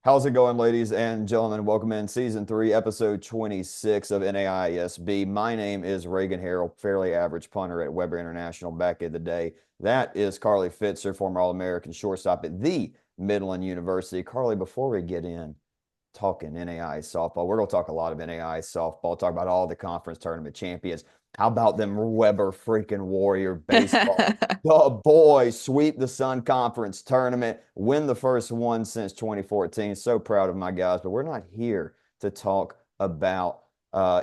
How's it going, ladies and gentlemen? Welcome in season 3, episode 26 of NAISB. My name is Reagan Harrell, fairly average punter at Weber International back in the day. That is Carly Fitzer, former All-American shortstop at the Midland University. Carly, before we get in talking NAI softball, we're going to talk a lot of NAI softball, talk about all the conference tournament champions. How about them Weber freaking Warrior baseball? The boys sweep the Sun Conference tournament, win the first one since 2014. So proud of my guys, but we're not here to talk about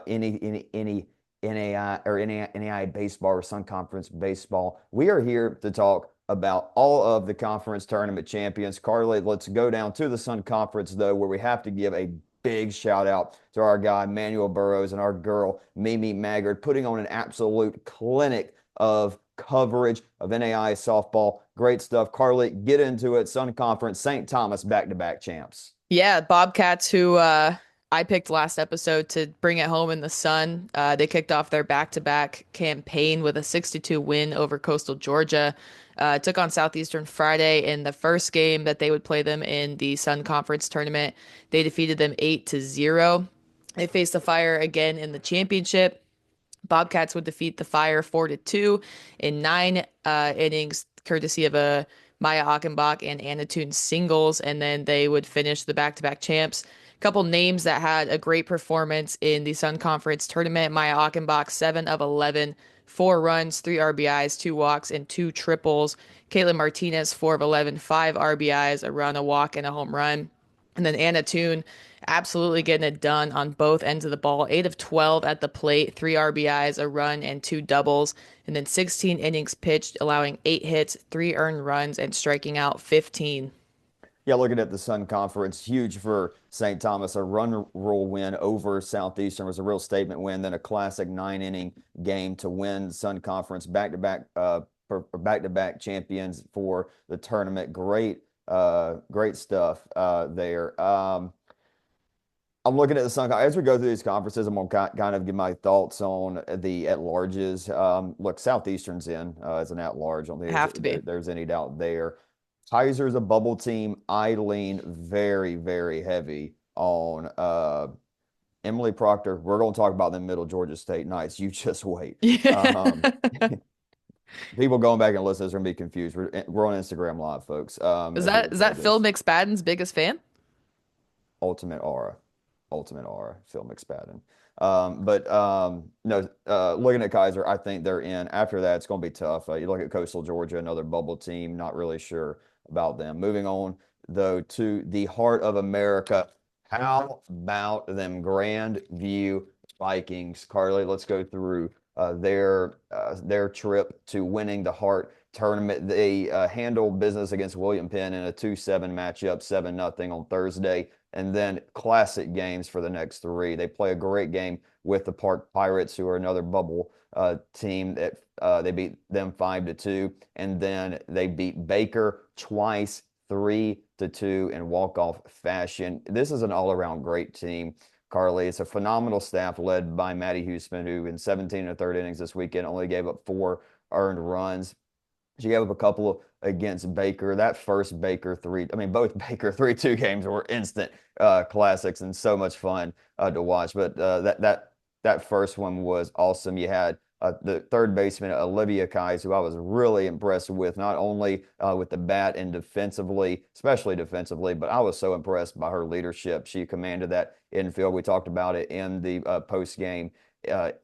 any NAI or NAI baseball or Sun Conference baseball. We are here to talk about all of the conference tournament champions. Carly, let's go down to the Sun Conference, though, where we have to give a big shout out to our guy, Manuel Burrows, and our girl, Mimi Maggard, putting on an absolute clinic of coverage of NAI softball. Great stuff. Carly, get into it. Sun Conference, St. Thomas, back-to-back champs. Yeah, Bobcats, who I picked last episode to bring it home in the Sun. They kicked off their back-to-back campaign with a 6-2 win over Coastal Georgia. Took on Southeastern Friday in the first game that they would play them in the Sun Conference tournament. They defeated them 8-0. They faced the Fire again in the championship. Bobcats would defeat the Fire 4-2 in 9 innings, courtesy of a Maya Achenbach and Anna Toon singles, and then they would finish the back-to-back champs. A couple names that had a great performance in the Sun Conference tournament: Maya Achenbach, 7 of 11, 4 runs, 3 RBIs, 2 walks, and 2 triples. Caitlin Martinez, 4 of 11, 5 RBIs, a run, a walk, and a home run. And then Anna Toon absolutely getting it done on both ends of the ball. 8 of 12 at the plate, 3 RBIs, a run, and 2 doubles. And then 16 innings pitched, allowing 8 hits, 3 earned runs, and striking out 15. Yeah, looking at the Sun Conference, huge for St. Thomas. A run rule win over Southeastern was a real statement win. Then a classic 9 inning game to win Sun Conference back-to-back champions for the tournament. Great stuff there. I'm looking at the Sun as we go through these conferences. I'm gonna kind of give my thoughts on the at-larges. Look, Southeastern's in as an at-large. I don't think Have to be. there's any doubt there. Kaiser's a bubble team. I lean very, very heavy on Emily Proctor. We're going to talk about the Middle Georgia State Knights. You just wait. Um, People going back and listening are going to be confused. We're on Instagram Live, folks. Is As we that is record that Phil this. McSpadden's biggest fan? Ultimate Aura, Ultimate Aura, Phil McSpadden. No, looking at Kaiser, I think they're in. After that, it's going to be tough. You look at Coastal Georgia, another bubble team, not really sure about them. Moving on, though, to the heart of America. How about them Grand View Vikings? Carly, let's go through their trip to winning the Heart tournament. They handled business against William Penn in a 2-7 matchup, 7-0 on Thursday, and then classic games for the next three. They play a great game with the Park Pirates, who are another bubble team that they beat them 5-2, and then they beat Baker twice, 3-2 in walk-off fashion. This is an all-around great team. Carly, it's a phenomenal staff led by Maddie Huseman, who in 17 and a third innings this weekend only gave up 4 earned runs. She gave up a couple against Baker. That first Baker three, I mean, both Baker 3-2 games were instant classics and so much fun to watch. But that first one was awesome. You had the third baseman, Olivia Kais, who I was really impressed with, not only with the bat and defensively, especially defensively, but I was so impressed by her leadership. She commanded that infield. We talked about it in the post-game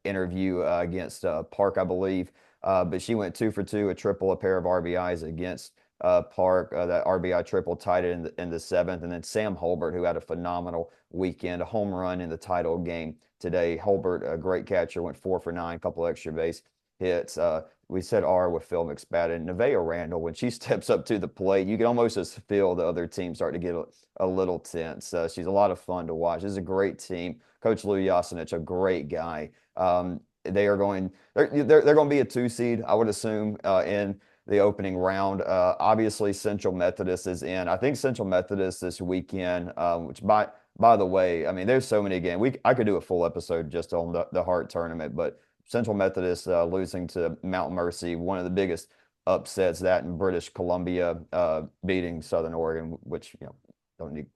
interview against Park, I believe. But she went 2 for 2, a triple, a pair of RBIs against Park. That RBI triple tied it in the seventh. And then Sam Holbert, who had a phenomenal weekend, a home run in the title game today. Holbert, a great catcher, went 4 for 9, a couple extra base hits. We said R with Phil McSpadden. Nevaeh Randall, when she steps up to the plate, you can almost just feel the other team start to get a little tense. She's a lot of fun to watch. This is a great team. Coach Lou Yasinich, a great guy. They're going to be a 2 seed, I would assume, in the opening round. Obviously, Central Methodist is in. I think Central Methodist this weekend, which by the way, I mean, there's so many games. I could do a full episode just on the Heart tournament, but Central Methodist losing to Mount Mercy, one of the biggest upsets, that in British Columbia, beating Southern Oregon, which don't need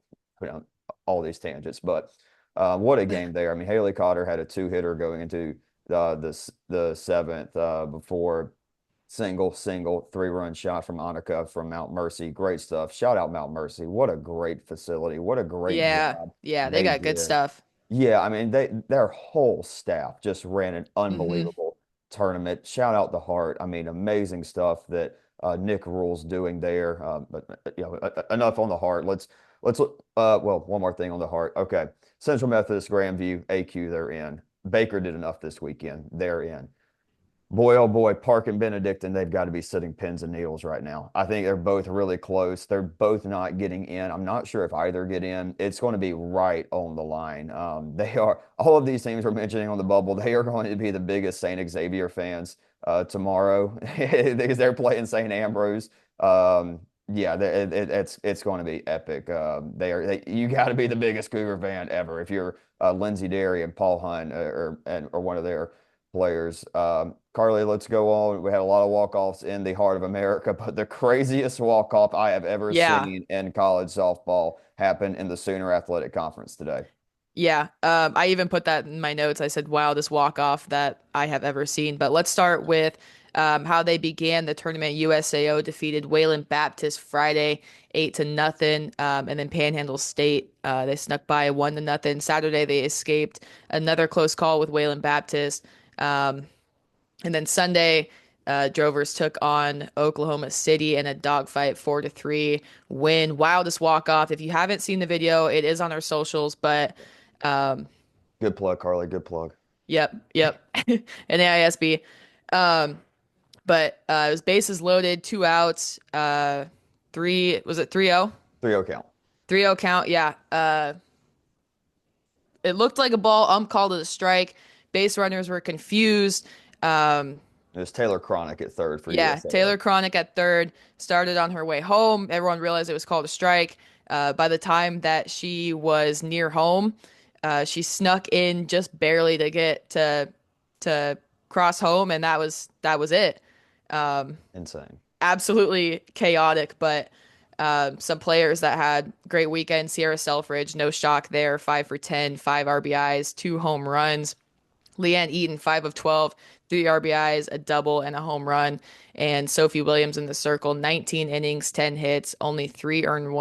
down all these tangents, but what a game there. I mean, Haley Cotter had a two-hitter going into the seventh before single, three-run shot from Annika from Mount Mercy. Great stuff. Shout out Mount Mercy. What a great facility. What a great Yeah, job yeah, they they got good did. stuff. Yeah, I mean their whole staff just ran an Hmm. unbelievable tournament. Shout out the Heart. I mean, amazing stuff that Nick Rule's doing there. Enough on the Heart. Well, one more thing on the Heart. Okay, Central Methodist Grandview AQ they're in. Baker did enough this weekend. They're in. Boy, oh boy, Park and Benedictine, they've got to be sitting pins and needles right now. I think they're both really close. They're both not getting in. I'm not sure if either get in. It's going to be right on the line. They are, all of these teams we're mentioning on the bubble, they are going to be the biggest St. Xavier fans tomorrow because they're playing St. Ambrose. Yeah, it's going to be epic. You got to be the biggest Cougar fan ever if you're Lindsey Derry and Paul Hunt or one of their players. Carly, let's go on. We had a lot of walk-offs in the heart of America, but the craziest walk-off I have ever Yeah, seen in college softball happened in the Sooner Athletic Conference today. yeah. I even put that in my notes. I said, "Wildest walk off that I have ever seen." But let's start with how they began the tournament. USAO defeated Wayland Baptist Friday, 8-0, and then Panhandle State they snuck by 1-0. Saturday they escaped another close call with Wayland Baptist, and then Sunday. Drovers took on Oklahoma City in a dogfight 4-3 win. Wildest walk off. If you haven't seen the video, it is on our socials, but Good plug, Carly. Good plug. yep, yep. NAISB. Um, but it was bases loaded, two outs, was it 3-0? 3-0 count. 3-0 count, yeah. It looked like a ball, called it a strike. Base runners were confused. Um, It was Taylor Chronic at third for yeah, USAO. Taylor Chronic at third started on her way home. Everyone realized it was called a strike. By the time that she was near home, she snuck in just barely to get to cross home, and that was it. Insane. Absolutely chaotic, but some players that had great weekends. Sierra Selfridge, no shock there, 5 for 10, 5 RBIs, 2 home runs. Leanne Eaton, 5 of 12, 3 RBIs, a double, and a home run. And Sophie Williams in the circle, 19 innings, 10 hits, only three earned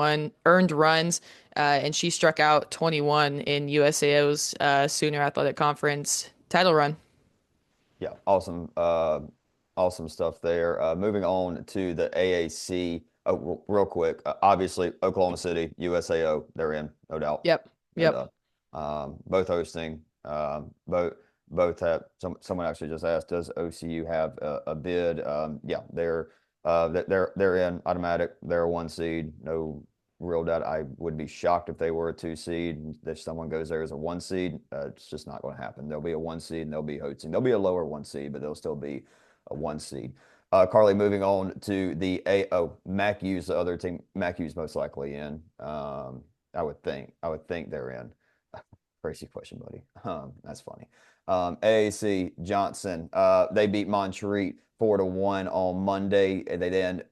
runs, and she struck out 21 in USAO's Sooner Athletic Conference title run. Yeah, awesome. Awesome stuff there. Moving on to the AAC. Oh, real quick. Obviously, Oklahoma City, USAO, they're in, no doubt. Yep, No yep. doubt. Both hosting. Both have someone actually just asked, does OCU have a bid? Yeah, they're in automatic. They're a one seed. No real doubt. I would be shocked if they were a two seed. If someone goes there as a one seed, it's just not going to happen. There'll be a one seed and they'll be hosting. There'll be a lower one seed, but they'll still be a one seed. Carly, moving on to the MACU's the other team. MACU's most likely in. I would think. I would think they're in. Crazy question, buddy. That's funny. AAC Johnson, they beat Montreat 4-1 on Monday. And they then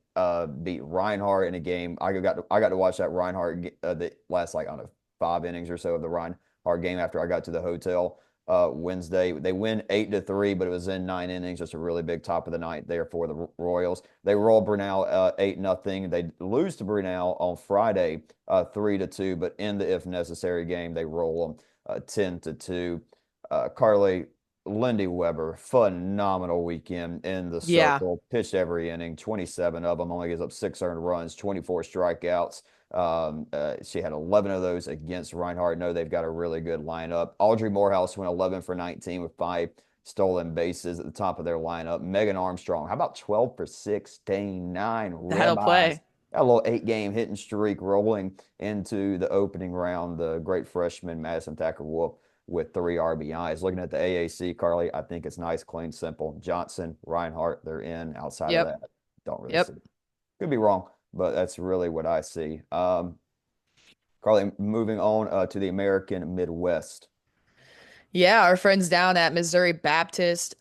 beat Reinhardt in a game. I got to watch that Reinhardt the last like I don't know 5 innings or so of the Reinhardt game after I got to the hotel Wednesday. They win 8-3, but it was in 9 innings. Just a really big top of the ninth there for the Royals. They roll Brunel 8-0. They lose to Brunel on Friday 3-2, but in the if necessary game they roll them 10-2. Carly, Lindy Weber, phenomenal weekend in the Yeah. circle. Pitched every inning, 27 of them, only gives up 6 earned runs, 24 strikeouts. She had 11 of those against Reinhardt. No, they've got a really good lineup. Audrey Morehouse went 11 for 19 with 5 stolen bases at the top of their lineup. Megan Armstrong, how about 12 for 16, 9 That'll ribeyes? play. Got a little 8 game hitting streak rolling into the opening round. The great freshman Madison Thacker Wolf with 3 RBIs. Looking at the AAC, Carly, I think it's nice, clean, simple. Johnson, Reinhardt, they're in. Outside of Yep, that, don't really see yep. it. Could be wrong, but that's really what I see. Carly, moving on to the American Midwest. Yeah, our friends down at Missouri Baptist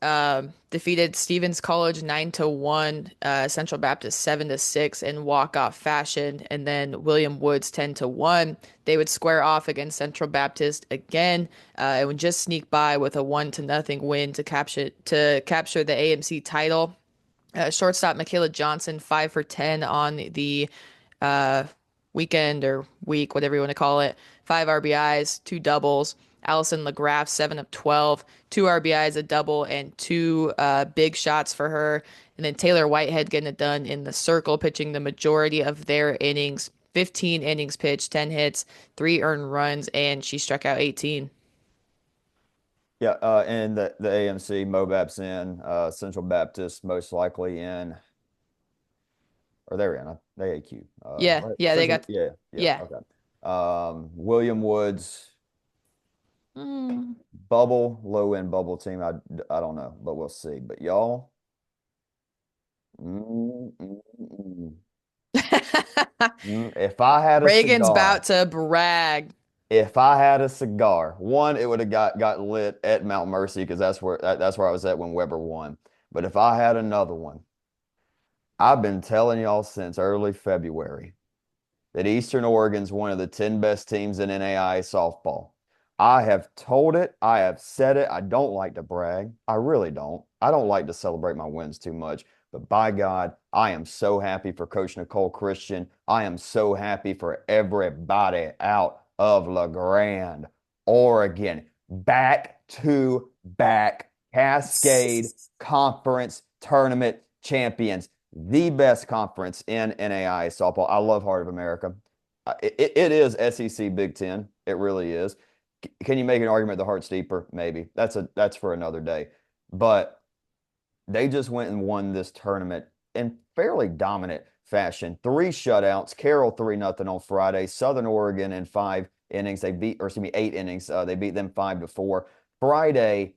defeated Stevens College 9-1, Central Baptist 7-6 in walk-off fashion, and then William Woods 10-1. They would square off against Central Baptist again, and would just sneak by with a 1-0 win to capture the AMC title. Shortstop Michaela Johnson 5 for 10 on the uh, weekend or week, whatever you want to call it. 5 RBIs, two doubles. Allison LaGraff, 7 of 12, two RBIs, a double, and two big shots for her. And then Taylor Whitehead getting it done in the circle, pitching the majority of their innings. 15 innings pitched, 10 hits, three earned runs, and she struck out 18. Yeah, and the AMC, Mobap's in, Central Baptist most likely in, or they're in, they AQ. Yeah, Right? yeah, they Central, got, yeah, yeah, yeah. okay. William Woods, Mm. bubble, low end bubble team. I don't know, but we'll see. But y'all, mm, mm, mm, if I had a Reagan's cigar, about to brag. if I had a cigar, one, it would have got lit at Mount Mercy because that's where I was at when Weber won. But if I had another one, I've been telling y'all since early February that Eastern Oregon's one of the 10 best teams in NAIA softball. I have told it, I have said it. I don't like to brag. I really don't. I don't like to celebrate my wins too much. But by God, I am so happy for Coach Nicole Christian. I am so happy for everybody out of La Grande, Oregon. Back to back Cascade Conference Tournament champions, the best conference in NAIA softball. I love Heart of America. It is SEC Big Ten. It really is. Can you make an argument the Heart's deeper? Maybe. That's for another day. But they just went and won this tournament in fairly dominant fashion. Three shutouts. Carroll 3-0 on Friday. Southern Oregon in 5 innings. They beat, or excuse me, 8 innings. They beat them 5-4. Friday,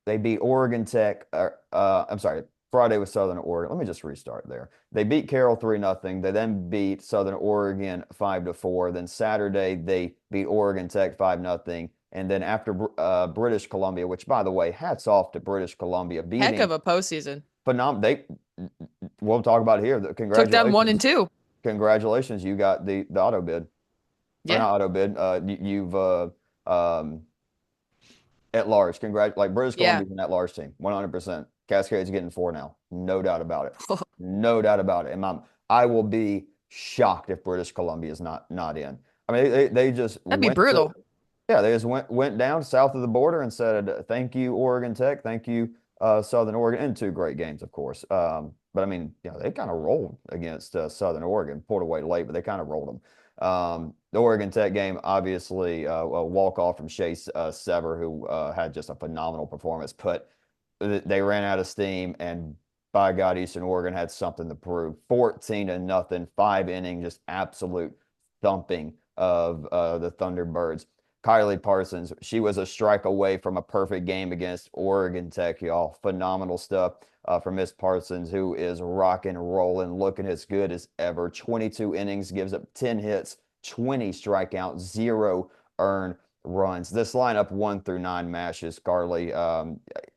they beat Oregon Tech. I'm sorry, Friday was Southern Oregon. Let me just restart there. They beat Carroll 3-0. They then beat Southern Oregon 5-4. Then Saturday they beat Oregon Tech 5-0. And then after British Columbia, which by the way, hats off to British Columbia Heck beating of a postseason. phenomenal. We'll talk about it here. Took them one Congratulations, and two. congratulations. You got the auto bid or Yeah. not auto bid. You've um, at large. Like British Yeah. Columbia's an at large team, 100%. Cascade's getting four now, no doubt about it, no doubt about it. And I will be shocked if British Columbia is not in. I mean, they just That'd be went to brutal. yeah, they just went down south of the border and said thank you Oregon Tech, thank you Southern Oregon, and two great games, of course. But I mean, they kind of rolled against Southern Oregon, pulled away late, but they kind of rolled them. The Oregon Tech game, obviously, a walk off from Shea Sever, who had just a phenomenal performance. But they ran out of steam, and by God, Eastern Oregon had something to prove. 14-0, 5 innings, just absolute thumping of the Thunderbirds. Kylie Parsons, she was a strike away from a perfect game against Oregon Tech, y'all. Phenomenal stuff from Miss Parsons, who is rocking, rolling, looking as good as ever. 22 innings, gives up 10 hits, 20 strikeouts, 0 earned runs. This lineup 1 through 9 matches, Carly.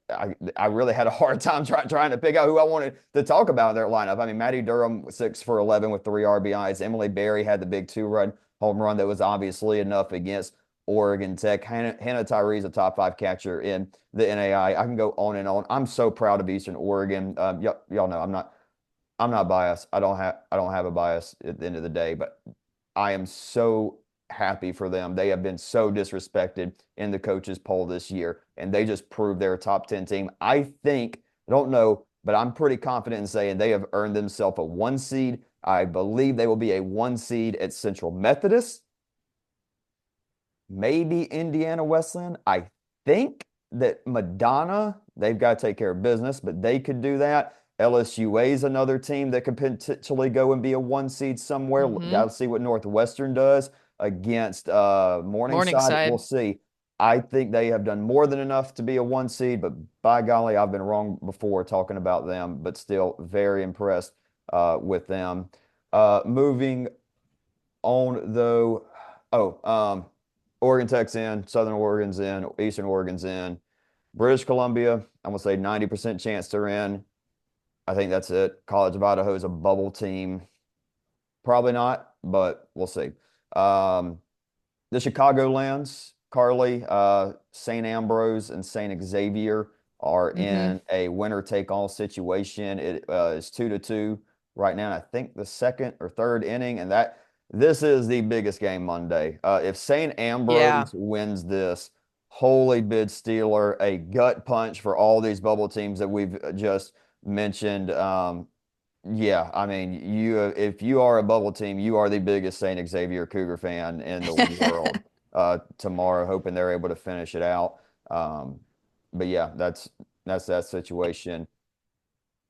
I really had a hard time trying to pick out who I wanted to talk about in their lineup. I mean, Maddie Durham 6 for 11 with 3 RBIs. Emily Berry had the big 2-run home run that was obviously enough against Oregon Tech. Hannah Tyree is a top 5 catcher in the NAI. I can go on and on. I'm so proud of Eastern Oregon. Y'all know I'm not biased. I don't have a bias at the end of the day, but I am so happy for them. They have been so disrespected in the coaches poll this year, and they just proved they're a top 10 team. I don't know, but I'm pretty confident in saying they have earned themselves a 1 seed. I believe they will be a 1 seed at Central Methodist, maybe Indiana Wesleyan. I think that Madonna, they've got to take care of business, but they could do that. LSUA is another team that could potentially go and be a 1 seed somewhere. Hmm. Got to see what Northwestern does against Morningside. We'll Morningside. see. I think they have done more than enough to be a 1 seed, but by golly, I've been wrong before talking about them, but still very impressed with them. Moving on, though. Oh, Oregon Tech's in, Southern Oregon's in, Eastern Oregon's in. British Columbia, I'm gonna say 90% chance they're in. I think that's it. College of Idaho is a bubble team. Probably not, but we'll see. Um, the Chicagolands, Carly, St. Ambrose and St. Xavier are Hmm. in a winner take all situation. It is 2-2 right now. I think the second or third inning, and that this is the biggest game Monday. If St. Yeah. Ambrose wins this, holy bid stealer, a gut punch for all these bubble teams that we've just mentioned. Yeah, I mean, you if you are a bubble team, you are the biggest St. Xavier Cougar fan in the world. Tomorrow, hoping they're able to finish it out. Um, but yeah, that's that situation.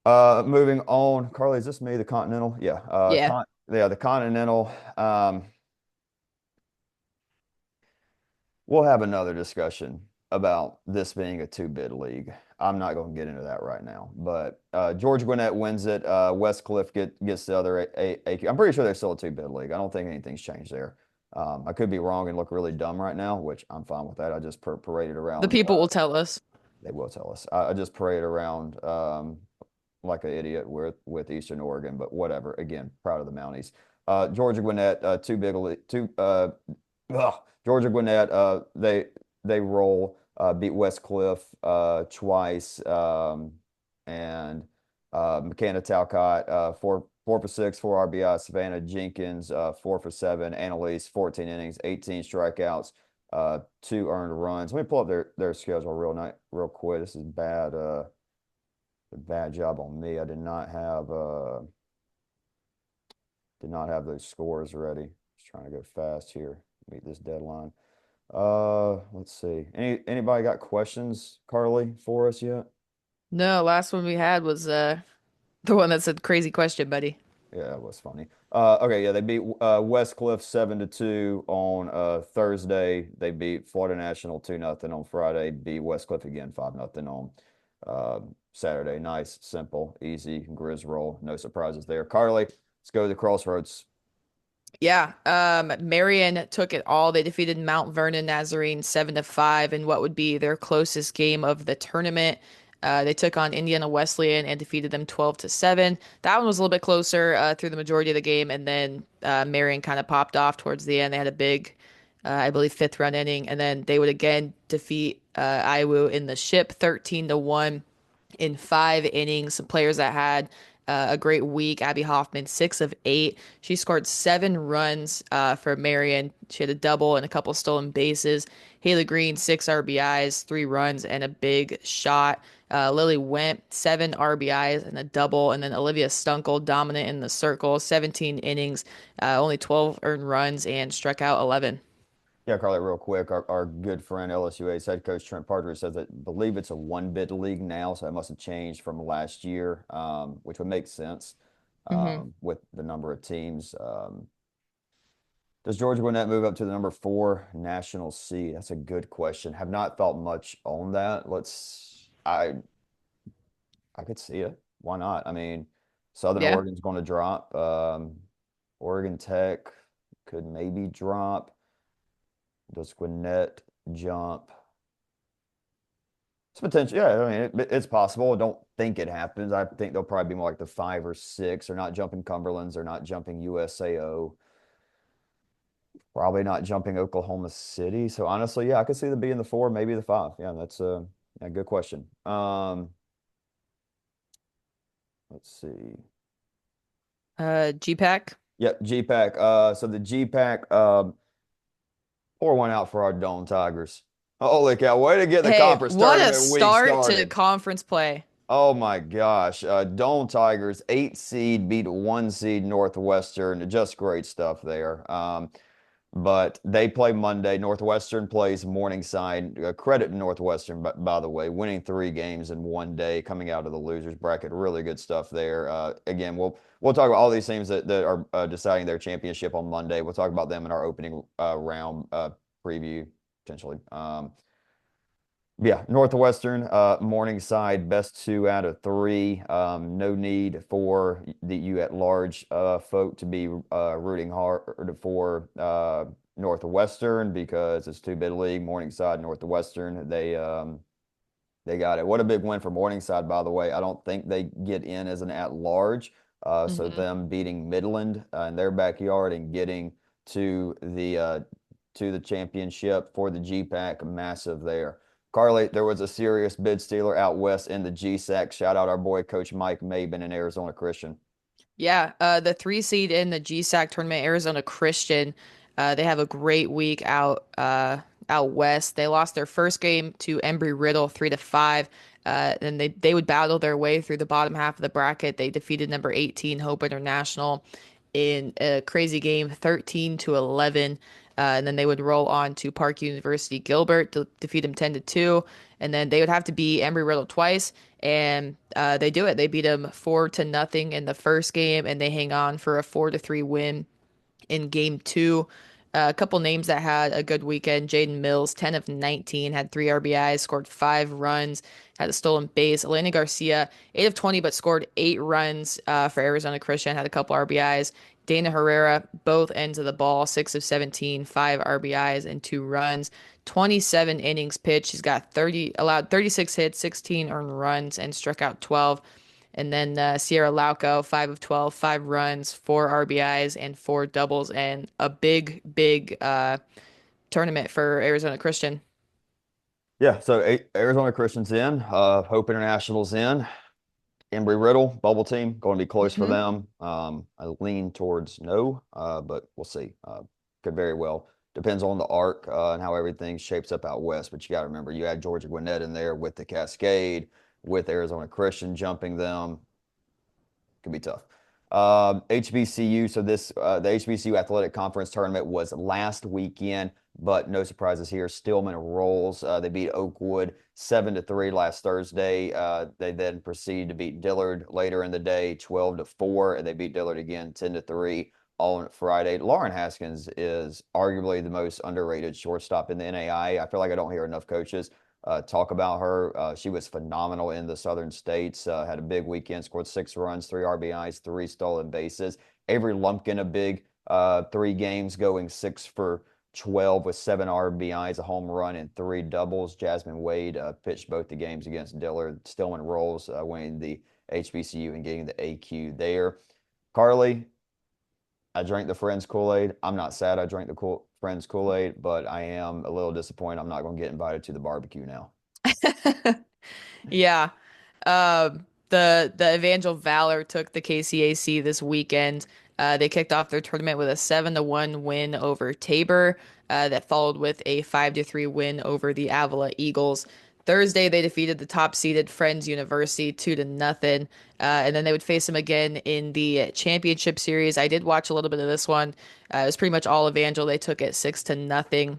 Moving on, Carly, is this me, the Continental? Yeah, Yeah. the Continental. We'll have another discussion about this being a two-bid league. I'm not going to get into that right now, but George Gwinnett wins it. Westcliff gets the other AQ. I'm pretty sure they're still a two-bid league. I don't think anything's changed there. I could be wrong and look really dumb right now, which I'm fine with that. I just paraded The around. people will tell us. They will tell us. I just parade around like an idiot with Eastern Oregon, but whatever. Again, proud of the Mounties. Georgia Gwinnett, ugh, Georgia Gwinnett, they roll, beat Westcliff twice, and McKenna Talcott, 4 for 6, 4 RBI. Savannah Jenkins, 4 for 7. Annalise, 14 innings, 18 strikeouts, 2 earned runs. Let me pull up their schedule real quick. This is bad. A bad job on me. I did not have those scores ready. Just trying to go fast here, meet this deadline. Let's see. Anybody got questions, Carly, for us yet? No, last one we had was the one that said crazy question, buddy. Yeah, that was funny. Okay, yeah, they beat Westcliff 7-2 on Thursday. They beat Florida National 2-0 on Friday. Beat Westcliff again 5-0 on Saturday. Nice, simple, easy Grizz roll. No surprises there. Carly, let's go to the crossroads. Yeah, Marion took it all. They defeated Mount Vernon Nazarene 7-5 in what would be their closest game of the tournament. They took on Indiana Wesleyan and defeated them 12-7. That one was a little bit closer through the majority of the game, and then Marion kind of popped off towards the end. They had a big, I believe, fifth run inning, and then they would again defeat Iowa in the ship 13-1 in 5 innings. Some players that had a great week. Abby Hoffman, 6 of 8. She scored 7 runs for Marion. She had a double and a couple stolen bases. Haley Green, 6 RBIs, 3 runs, and a big shot. Lily Went, 7 RBIs and a double. And then Olivia Stunkel, dominant in the circle, 17 innings, only 12 earned runs, and struck out 11. Yeah, Carly, real quick. Our good friend LSUA's head coach Trent Partridge says that believe it's a one bid league now, so it must have changed from last year, which would make sense Hmm. with the number of teams. Does Georgia Gwinnett move up to the number 4 national seed? That's a good question. Have not thought much on that. I could see it. Why not? I mean, Southern Yeah. Oregon's going to drop. Oregon Tech could maybe drop. Does Gwinnett jump? It's potential. Yeah, I mean, it's possible. I don't think it happens. I think they'll probably be more like the 5 or 6. They're not jumping Cumberlands. They're not jumping USAO. Probably not jumping Oklahoma City. So honestly, yeah, I could see them being the 4, maybe the 5. Yeah, that's a good question. Let's see. GPAC. Yep, GPAC. So the GPAC, pour one out for our Dome Tigers. Holy cow, way to get the Hey, conference what a tournament week start to started. conference play. Oh my gosh. Dome Tigers, 8 seed, beat 1 seed Northwestern. Just great stuff there. But they play Monday. Northwestern plays Morningside. Credit to Northwestern, by the way, winning 3 games in one day, coming out of the losers bracket. Really good stuff there. Again, we'll talk about all these teams that are deciding their championship on Monday. We'll talk about them in our opening round preview potentially. Yeah, Northwestern, Morningside, best two out of three. No need for the you at large folk to be rooting hard for Northwestern because it's two bid league. Morningside, Northwestern, they got it. What a big win for Morningside, by the way. I don't think they get in as an at large. So Hmm. them beating Midland in their backyard and getting to the championship for the GPAC, massive there. Carly, there was a serious bid stealer out west in the GSAC. Shout out our boy Coach Mike Maben in Arizona Christian. Yeah, the 3 seed in the GSAC tournament, Arizona Christian, they have a great week out west. They lost their first game to Embry-Riddle 3-5. And they would battle their way through the bottom half of the bracket. They defeated number 18 Hope International in a crazy game, 13-11. And then they would roll on to Park University Gilbert to defeat them 10-2. And then they would have to beat Embry-Riddle twice. And they do it. They beat them 4-0 in the first game, and they hang on for a 4-3 win in game two. A couple names that had a good weekend. Jaden Mills, 10 of 19, had 3 RBIs, scored 5 runs, had a stolen base. Elena Garcia, 8 of 20, but scored 8 runs for Arizona Christian, had a couple RBIs. Dana Herrera, both ends of the ball, 6 of 17, 5 RBIs, and 2 runs. 27 innings pitched. He's got allowed 36 hits, 16 earned runs, and struck out 12. And then Sierra Lauco, 5 of 12, 5 runs, 4 RBIs, and 4 doubles, and a big, big tournament for Arizona Christian. Yeah, so Arizona Christian's in, Hope International's in. Embry-Riddle, bubble team, going to be close for Hmm. them. I lean towards no, but we'll see. Could very well. Depends on the arc and how everything shapes up out west. But you got to remember, you had Georgia Gwinnett in there with the Cascade, with Arizona Christian jumping them. Could be tough. HBCU. So the HBCU Athletic Conference tournament was last weekend, but no surprises here. Stillman rolls. They beat Oakwood 7-3 last Thursday. They then proceeded to beat Dillard later in the day, 12-4, and they beat Dillard again 10-3 on Friday. Lauren Haskins is arguably the most underrated shortstop in the NAI. I feel like I don't hear enough coaches talk about her. She was phenomenal in the Southern States. Had a big weekend, scored 6 runs, 3 RBIs, 3 stolen bases. Avery Lumpkin, a big 3 games, going 6 for 12 with 7 RBIs, a home run, and 3 doubles. Jasmine Wade pitched both the games against Dillard. Stillman rolls, winning the HBCU and getting the AQ there. Carly, I drank the Friends Kool-Aid. I'm not sad I drank the Friends Kool-Aid, but I am a little disappointed I'm not going to get invited to the barbecue now. Yeah. The Evangel Valor took the KCAC this weekend. They kicked off their tournament with a 7-1 win over Tabor, that followed with a 5-3 win over the Avila Eagles. Thursday, they defeated the top-seeded Friends University 2-0, and then they would face them again in the championship series. I did watch a little bit of this one. It was pretty much all Evangel. They took it 6-0.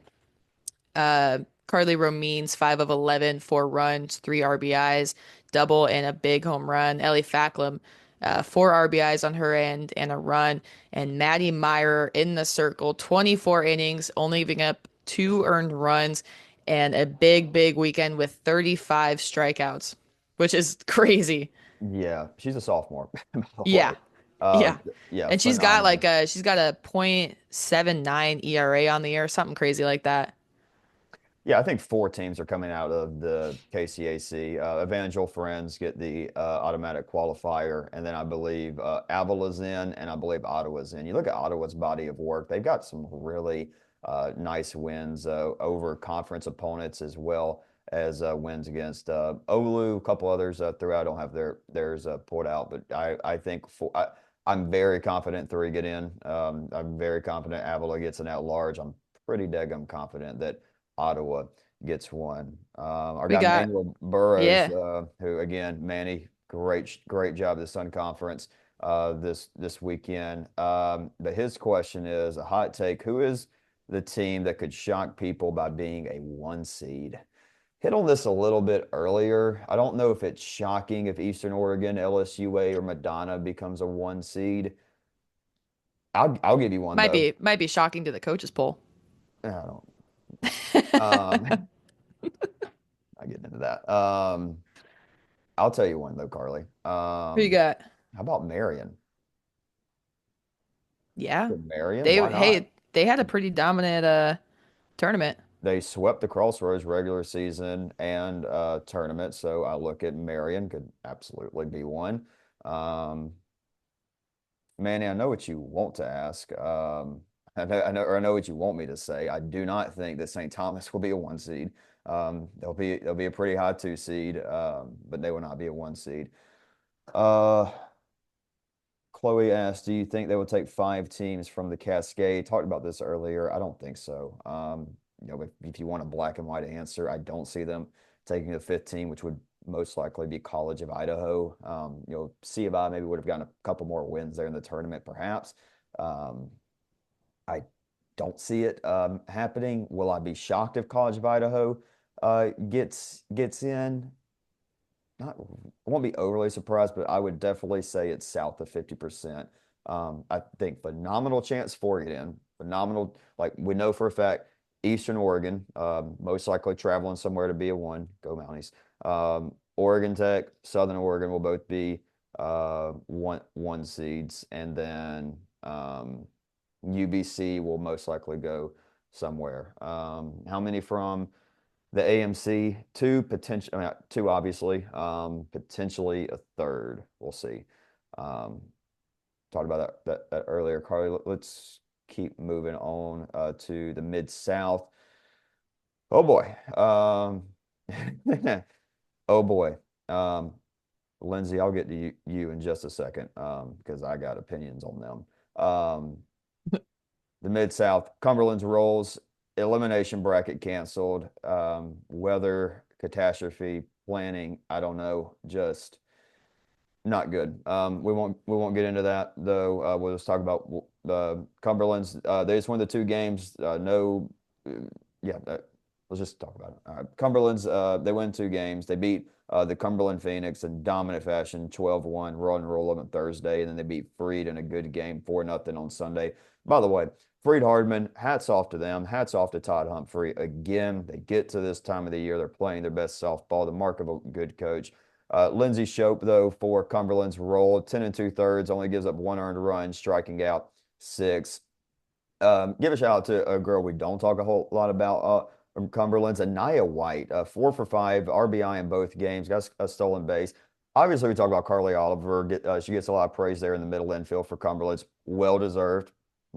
Carly Romines, 5 of 11, 4 runs, 3 RBIs, double, and a big home run. Ellie Facklem, 4 RBIs on her end and a run. And Maddie Meyer in the circle, 24 innings, only giving up 2 earned runs, and a big, big weekend with 35 strikeouts, which is crazy. Yeah, she's a sophomore, by the Yeah. way. Uh, Yeah. yeah, And phenomenal. she's got a .79 ERA on the year, something crazy like that. Yeah, I think 4 teams are coming out of the KCAC. Evangel Friends get the automatic qualifier, and then I believe Avila's in, and I believe Ottawa's in. You look at Ottawa's body of work; they've got some really nice wins over conference opponents as well as wins against Olu, a couple others throughout. I don't have theirs pulled out, but I think I'm very confident 3 get in. I'm very confident Avila gets an at large. I'm pretty daggum confident that Ottawa gets one. Our We guy got, Manuel Burrows, yeah. who again, Manny, great job this Sun Conference this weekend. But his question is a hot take: who is the team that could shock people by being a 1 seed? Hit on this a little bit earlier. I don't know if it's shocking if Eastern Oregon, LSUA, or Madonna becomes a 1 seed. I'll give you one though. Might be shocking to the coaches poll. I don't. Um, not getting into that. I'll tell you one though, Carly. Who you got? How about Marion? Yeah. Marion? Why not? They had a pretty dominant tournament. They swept the Crossroads regular season and tournament, so I look at Marion could absolutely be one. Um, Manny, I know what you want to ask. I know what you want me to say. I do not think that St. Thomas will be a one seed. They'll be a pretty high two seed, but they will not be a one seed. Uh, Chloe asked, "Do you think they will take five teams from the Cascade?" Talked about this earlier. I don't think so. If you want a black and white answer, I don't see them taking the fifth team, which would most likely be College of Idaho. C of I maybe would have gotten a couple more wins there in the tournament, perhaps. Um, I don't see it happening. Will I be shocked if College of Idaho gets in? Not, I won't be overly surprised, but I would definitely say it's south of 50%. I think phenomenal chance for it in. Phenomenal, like we know for a fact, Eastern Oregon, most likely traveling somewhere to be a one. Go Mounties. Oregon Tech, Southern Oregon will both be one seeds, and then UBC will most likely go somewhere. How many from the AMC? Two potential, I mean, two obviously, potentially a third. We'll see. Um, Talked about that earlier, Carly. Let's keep moving on to the Mid South. Oh boy. Oh boy. Um, Lindsay, I'll get to you in just a second because I got opinions on them. The Mid South, Cumberland's rolls, elimination bracket canceled, weather catastrophe planning. I don't know, just not good. We won't get into that though. We'll just talk about the Cumberland's. They just won the two games. No, uh, yeah. Let's just talk about it. All right. Cumberland's. They win two games. They beat the Cumberland Phoenix in dominant fashion, 12-1, roll and roll on Thursday, and then they beat Freed in a good game, 4-0 on Sunday. By the way, Freed Hardman, hats off to them. Hats off to Todd Humphrey. Again, they get to this time of the year, they're playing their best softball, the mark of a good coach. Lindsay Shope, though, for Cumberland's roll, 10 and 2/3, only gives up one earned run, striking out six. Give a shout out to a girl we don't talk a whole lot about from Cumberland's, Anaya White, 4 for 5, RBI in both games, got a stolen base. Obviously, we talk about Carly Oliver. She gets a lot of praise there in the middle infield for Cumberland's. Well deserved,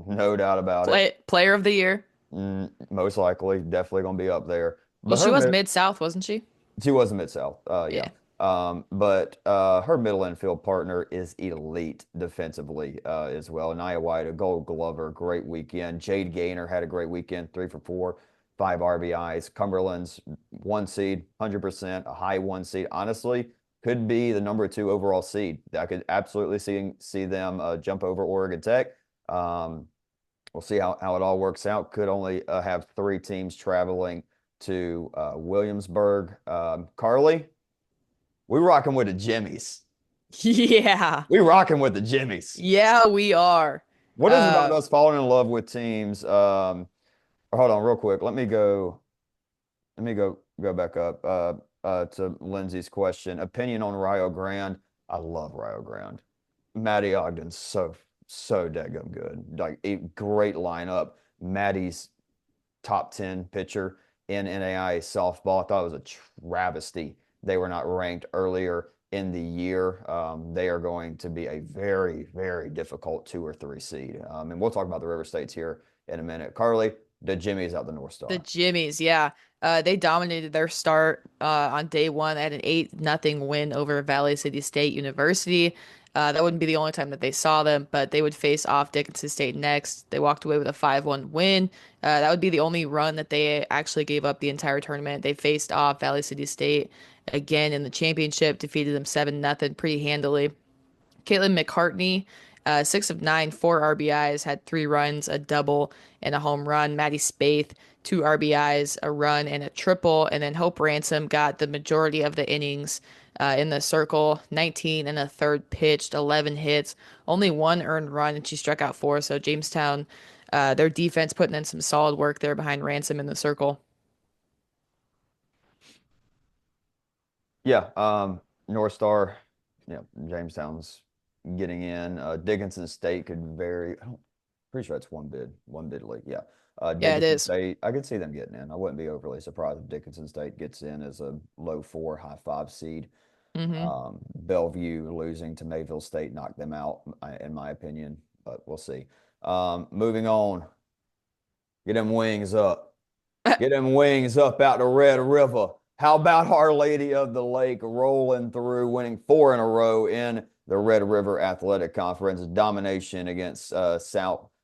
no doubt about it. Player of the year. Most likely, definitely going to be up there. Well, But she her was mid Mid-South, wasn't she? she was a Mid-South, yeah. Yeah. But her middle infield partner is elite defensively as well. Nia White, a Gold Glover, great weekend. Jade Gaynor had a great weekend, 3 for 4, 5 RBIs. Cumberland's one seed, 100%, a high one seed. Honestly, could be the number two overall seed. I could absolutely see them jump over Oregon Tech. Um, we'll see how it all works out. Could only have three teams traveling to Williamsburg. Carly, we rocking with the Jimmies. Yeah. We rocking with the Jimmies. Yeah, we are. What is it about Uh, us falling in love with teams? Hold on, real quick. Let me go back up to Lindsay's question. Opinion on Rio Grande. I love Rio Grande. Matty Ogden's so daggum good. Like a great lineup. Matty's top 10 pitcher in NAIA softball. I thought it was a travesty they were not ranked earlier in the year. They are going to be a very, very difficult 2 or 3 seed. And we'll talk about the River States here in a minute. Carly, the Jimmy's out the North the Star. Jimmies, yeah. They dominated their start on day one. They had an 8-0 win over Valley City State University. That wouldn't be the only time that they saw them, but they would face off Dickinson State next. They walked away with a 5-1 win. That would be the only run that they actually gave up the entire tournament. They faced off Valley City State again in the championship, defeated them 7-0 pretty handily. Caitlin McCartney, 6 of 9, 4 RBIs, had 3 runs, a double, and a home run. Maddie Spaeth, 2 RBIs, a run, and a triple. And then Hope Ransom got the majority of the innings in the circle, 19 and a third pitched, 11 hits, only one earned run, and she struck out 4. So Jamestown, their defense putting in some solid work there behind Ransom in the circle. Yeah, North Star, yeah, Jamestown's getting in. Dickinson State could very, pretty sure it's one bid league. Yeah. Yeah, it Dickinson is. State, I could see them getting in. I wouldn't be overly surprised if Dickinson State gets in as a low four, high five seed. Hmm. Bellevue losing to Mayville State knocked them out, in my opinion, but we'll see. Moving on, get them wings up. Get them wings up out the Red River. How about Our Lady of the Lake rolling through, winning four in a row in the Red River Athletic Conference? Domination against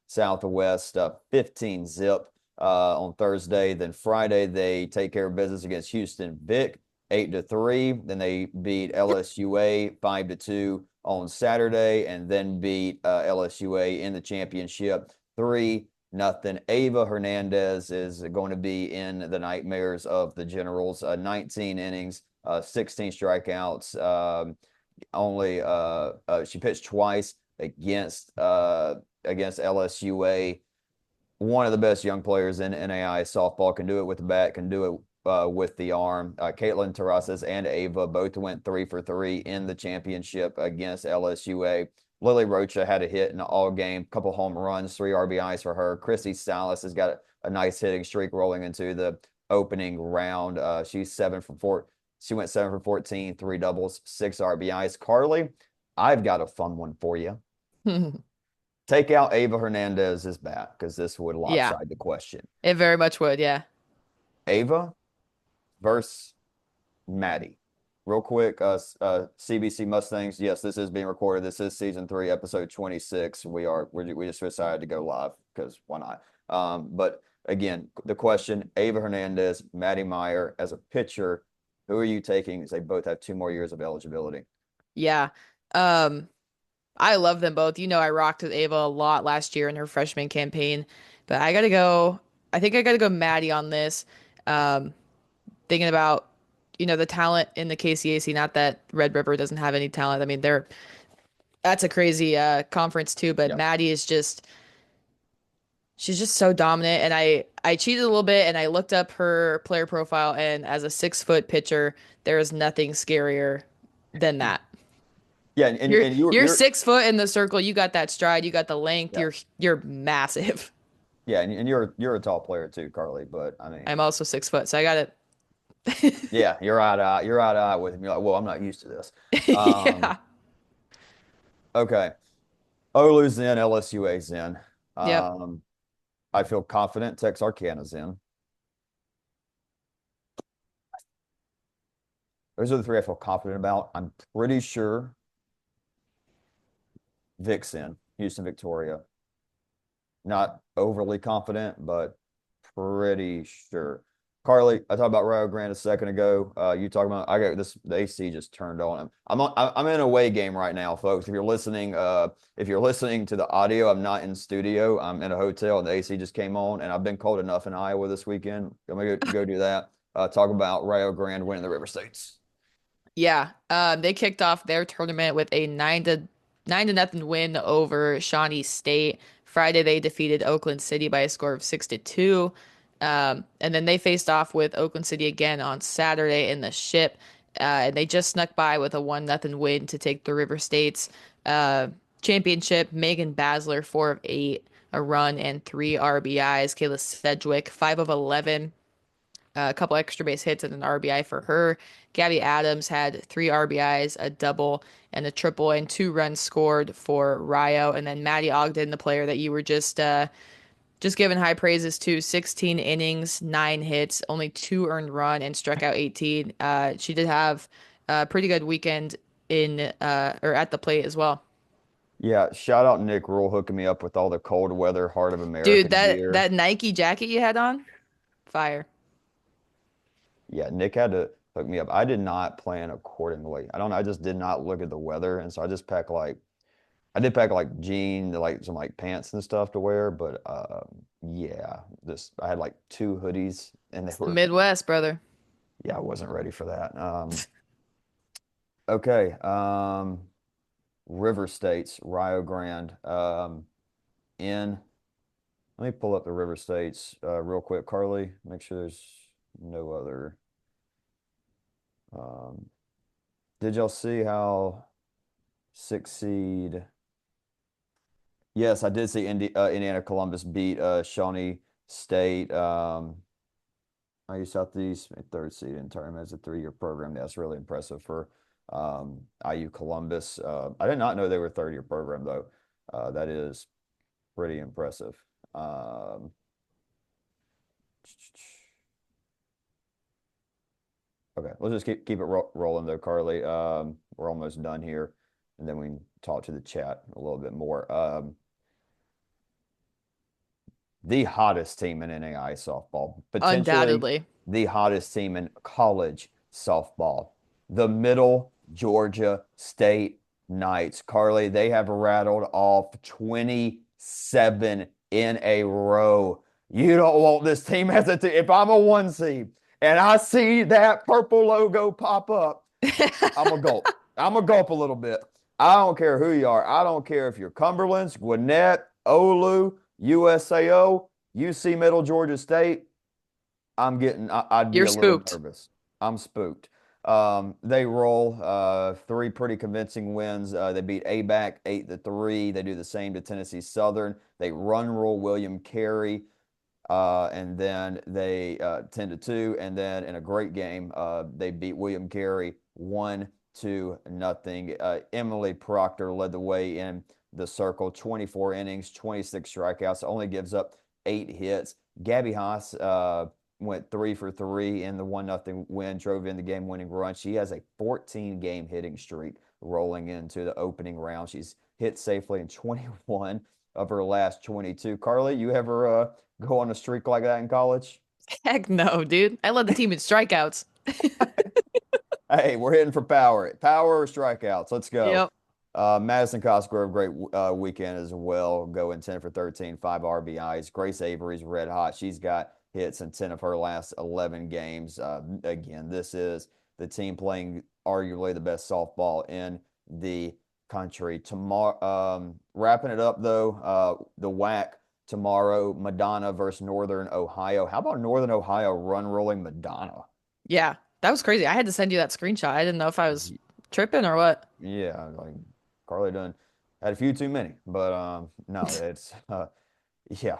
Southwest, 15 zip on Thursday. Then Friday, they take care of business against Houston Vic, 8-3. Then they beat LSUA 5-2 on Saturday, and then beat LSUA in the championship 3-0. Ava Hernandez is going to be in the nightmares of the Generals. 19 innings, 16 strikeouts. Only she pitched twice against LSUA. One of the best young players in NAI softball, can do it with the bat, can do it with the arm. Caitlin Terrasas and Ava both went 3 for 3 in the championship against LSUA. Lily Rocha had a hit in all game, couple home runs, 3 RBIs for her. Chrissy Salas has got a nice hitting streak rolling into the opening round. She's 7 for 4. She went 7 for 14, 3 doubles, 6 RBIs. Carly, I've got a fun one for you. Take out Ava Hernandez's bat because this would Yeah, lopside the question. it very much would. Yeah. Ava versus Maddie. Real quick, CBC Mustangs. Yes, this is being recorded. This is season 3, episode 26. We just decided to go live because why not? But again, the question: Ava Hernandez, Maddie Meyer as a pitcher. Who are you taking? Because they both have 2 more years of eligibility. Yeah. Um, I love them both. You know, I rocked with Ava a lot last year in her freshman campaign, but I think I gotta go Maddie on this. Um, Thinking about, the talent in the KCAC, not that Red River doesn't have any talent. I mean, that's a crazy conference too, but Yep. Maddie is she's just so dominant. And I cheated a little bit and I looked up her player profile, and as a 6 foot pitcher, there is nothing scarier than that. Yeah, and, You're and you're you're you're 6 foot in the circle. You got that stride. You got the length. yeah. You're massive. Yeah, and you're a tall player too, Carly. But I mean, I'm also 6 foot, so I got it. yeah, you're eye to eye with me. Like, well, I'm not used to this. Yeah. Okay. Olu's in, LSUA's in. Yep. Um, I feel confident Texarkana's in. Those are the three I feel confident about. I'm pretty sure Vic's in, Houston Victoria. Not overly confident, but pretty sure. Carly, I talked about Rio Grande a second ago. You talking about I got this the AC just turned on. I'm in an away game right now, folks. If you're listening to the audio, I'm not in studio. I'm in a hotel and the AC just came on, and I've been cold enough in Iowa this weekend. I'm gonna go do that. Talk about Rio Grande winning the River States. Yeah. They kicked off their tournament with a 9-0 win over Shawnee State. Friday they defeated Oakland City by a score of 6-2. And then they faced off with Oakland City again on Saturday in the Ship. And they just snuck by with a 1-0 win to take the River States championship. Megan Basler, 4 of 8, a run and 3 RBIs. Kayla Sedgwick, 5 of 11, a couple extra base hits and an RBI for her. Gabby Adams had 3 RBIs, a double, and a triple, and 2 runs scored for Rio. And then Maddie Ogden, the player that you were just giving high praises to, 16 innings, 9 hits, only 2 earned run, and struck out 18. She did have a pretty good weekend in or at the plate as well. Yeah, shout out Nick Rule hooking me up with all the cold weather Heart of Dude, America that gear. that Nike jacket you had on, fire. Yeah, Nick had to hook me up. I did not plan accordingly. I don't know. I just did not look at the weather, and so I did pack like jeans, like some like pants and stuff to wear. But yeah, this I had like 2 hoodies, and they It's the were Midwest, brother. yeah, I wasn't ready for that. Okay, River States, Rio Grande, in. Let me pull up the River States real quick, Carly. Make sure there's no other. Um, Did y'all see how 6 seed? Yes, I did see Indiana Columbus beat Shawnee State. IU Southeast, third seed in tournament as a 3-year program. That's really impressive for IU Columbus. I did not know they were a third-year program though. That is pretty impressive. Um, okay, we'll just keep it rolling though, Carly. We're almost done here, and then we can talk to the chat a little bit more. The hottest team in NAI softball, potentially Undoubtedly. the hottest team in college softball, the Middle Georgia State Knights. Carly, they have rattled off 27 in a row. You don't want this team as a team. If I'm a 1 seed and I see that purple logo pop up, I'm a gulp. I'm a gulp a little bit. I don't care who you are. I don't care if you're Cumberlands, Gwinnett, Olu, USAO, UC Middle Georgia State. I'd be You're a little spooked. nervous. I'm spooked. They roll 3 pretty convincing wins. They beat ABAC 8-3. They do the same to Tennessee Southern. They run roll William Carey, and then they 10-2. And then in a great game, they beat William Carey 1-0. Emily Proctor led the way in the circle, 24 innings, 26 strikeouts, only gives up 8 hits. Gabby Haas went 3 for 3 in the 1-0 win, drove in the game-winning run. She has a 14-game hitting streak rolling into the opening round. She's hit safely in 21 of her last 22. Carly, you ever go on a streak like that in college? Heck no, dude. I led the team in strikeouts. Hey, we're hitting for power. Power or strikeouts. Let's go. Yep. Madison Cosgrove, great weekend as well, going 10 for 13, 5 RBIs. Grace Avery's red hot. She's got hits in 10 of her last 11 games. Again, this is the team playing arguably the best softball in the country. Tomorrow, wrapping it up though, the WAC tomorrow, Madonna versus Northern Ohio. How about Northern Ohio run rolling Madonna? Yeah. That was crazy. I had to send you that screenshot. I didn't know if I was tripping or what. Yeah, like Carly done had a few too many, but no, it's yeah,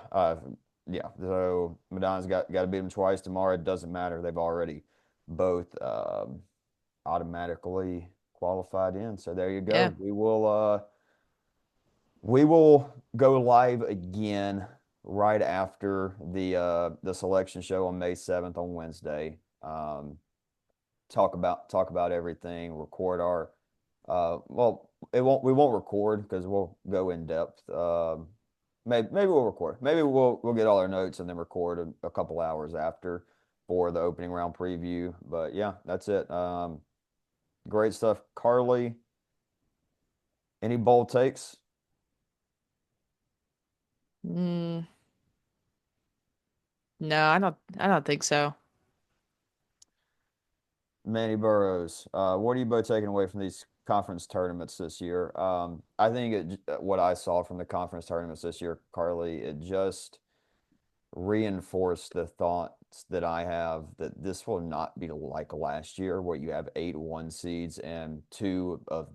yeah. So Madonna's got to beat them twice tomorrow. It doesn't matter. They've already both automatically qualified in. So there you Yeah. go. We will go live again right after the selection show on May 7th on Wednesday. Talk about everything, record our well, we won't record because we'll go in depth. Maybe we'll record. Maybe we'll get all our notes and then record a couple hours after for the opening round preview. But yeah, that's it. Great stuff. Carly, any bold takes? Mm, no, I don't think so. Manny Burrows, what are you both taking away from these conference tournaments this year? I think what I saw from the conference tournaments this year, Carly, it just reinforced the thoughts that I have that this will not be like last year, where you have 8 1 seeds and two of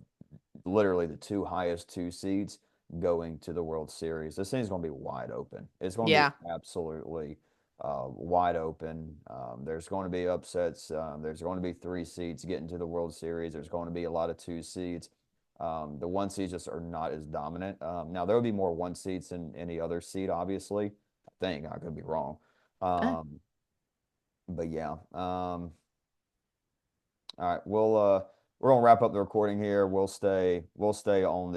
literally the two highest 2 seeds going to the World Series. This thing's going to be wide open. It's going to be Yeah. absolutely wide open. There's going to be upsets. There's going to be 3 seeds getting to the World Series. There's going to be a lot of 2 seeds. The 1 seeds just are not as dominant. Now there will be more 1 seeds than any other seed, obviously. I think I could be wrong. Eh. But yeah. All right, we're gonna wrap up the recording here. We'll stay on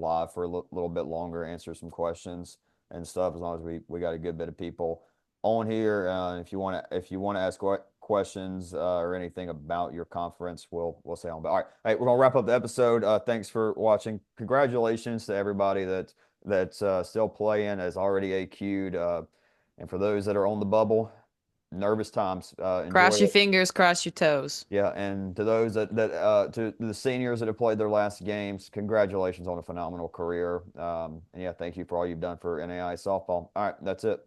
live for a little bit longer, answer some questions and stuff as long as we got a good bit of people on here. If you want to ask questions or anything about your conference, we'll say on. But all right, hey, we're gonna wrap up the episode. Thanks for watching. Congratulations to everybody that's still playing, has already AQ'd, and for those that are on the bubble, nervous times. Enjoy Cross your it. fingers, cross your toes. Yeah, and to those to the seniors that have played their last games, congratulations on a phenomenal career. And yeah, thank you for all you've done for NAI softball. All right, that's it.